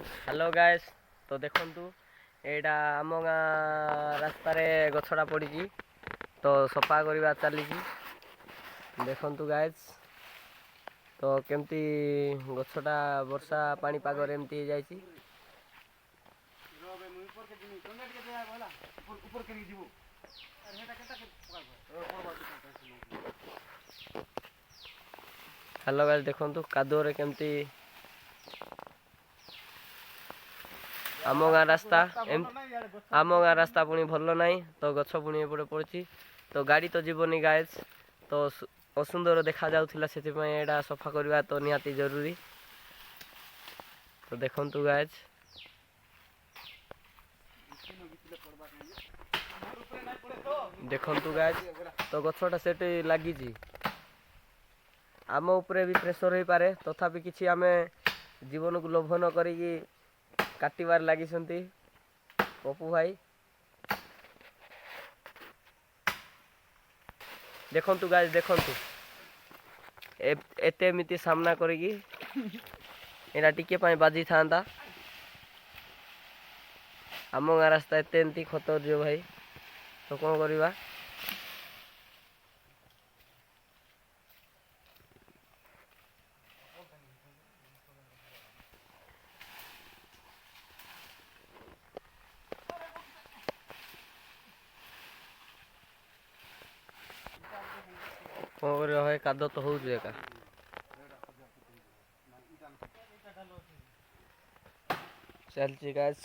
Hello guys. तो देखंतु एटा आम गाँ रास्तार गछड़ा पड़ी तो सफा करवा चली देखंतु गाइस। तो केमती गछटा वर्षा पाणीपाग एमती जाइए। हेलो गाइस देखंतु कादुअरे केमती आम गाँ रास्ता आम गाँ रास्ता पुणी भल ना तो गछ पुणी एपटे पड़ी तो गाड़ी तो जीवनी गाइस। तो असुंदर देखा जाउथिला सेथिपई एडा सफा करवा तो निहाती जरूरी। तो देखंतु गाइस देखंतु गाइस तो गछटा सेठी लागी आम उपरे भी प्रेसर हो पारे तथापि किछि आमे जीवन को लोभ न करिकी काटिबार लगी पप्पू भाई। देखंतु गाइस देखंतु एते एमिति सामना करिकी एटा टिके पाई बाजी थांदा। आम गाँ रास्ता एते एमती खतर जो भाई तो कौन करवा। कौन कर भाई काद तो हो एका चलती गाइस।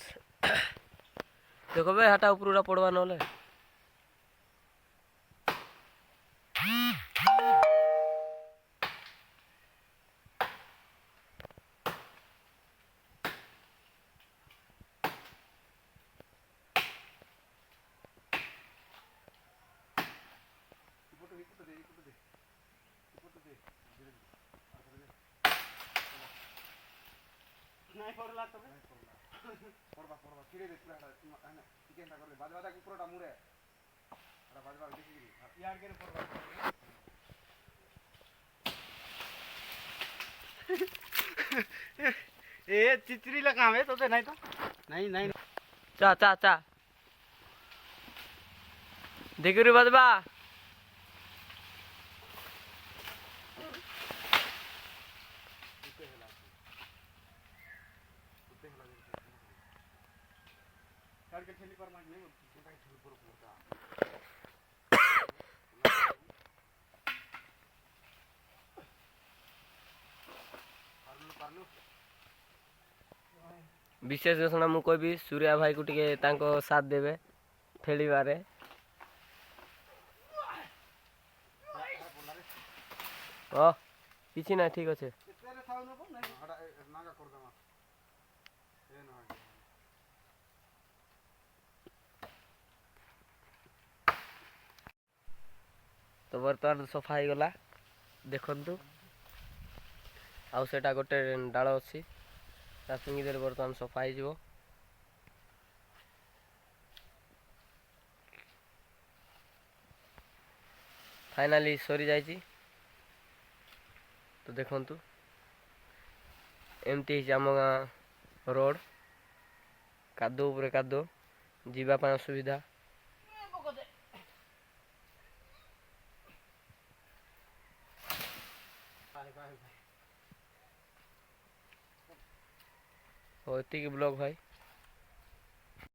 देखो भाई हाटा ऊपर पड़वा ना नहीं पड़ला तो पड़वा पड़वा किरे दे पूरा है चिकन ता कर बाद बाद ऊपरटा मुरे अरे बाद बाद देखि यार के पड़वा ए चिचरी ला काम है तो नहीं तो नहीं नहीं चा चा चा देखिरी बदबा के ठेली पर मार नहीं कोटा के ठेली पर पड़ता पारलू विशेष घोषणा मु कहबी सूर्या भाई को टिके तांको साथ देबे खेलिबारे। ओ किछि ना ठीक अछि तो बर्तमान सफा हो गला देखंतु आउ सेटा गोटे डाल अच्छी फिंगी देले बर्तमान सफा हो फाइनाली सरी जाइए। तो देखंतु एमती आम गाँ रोड कादो उपरे कादो जीवा पाई असुविधा। एतिक ब्लॉग भाई।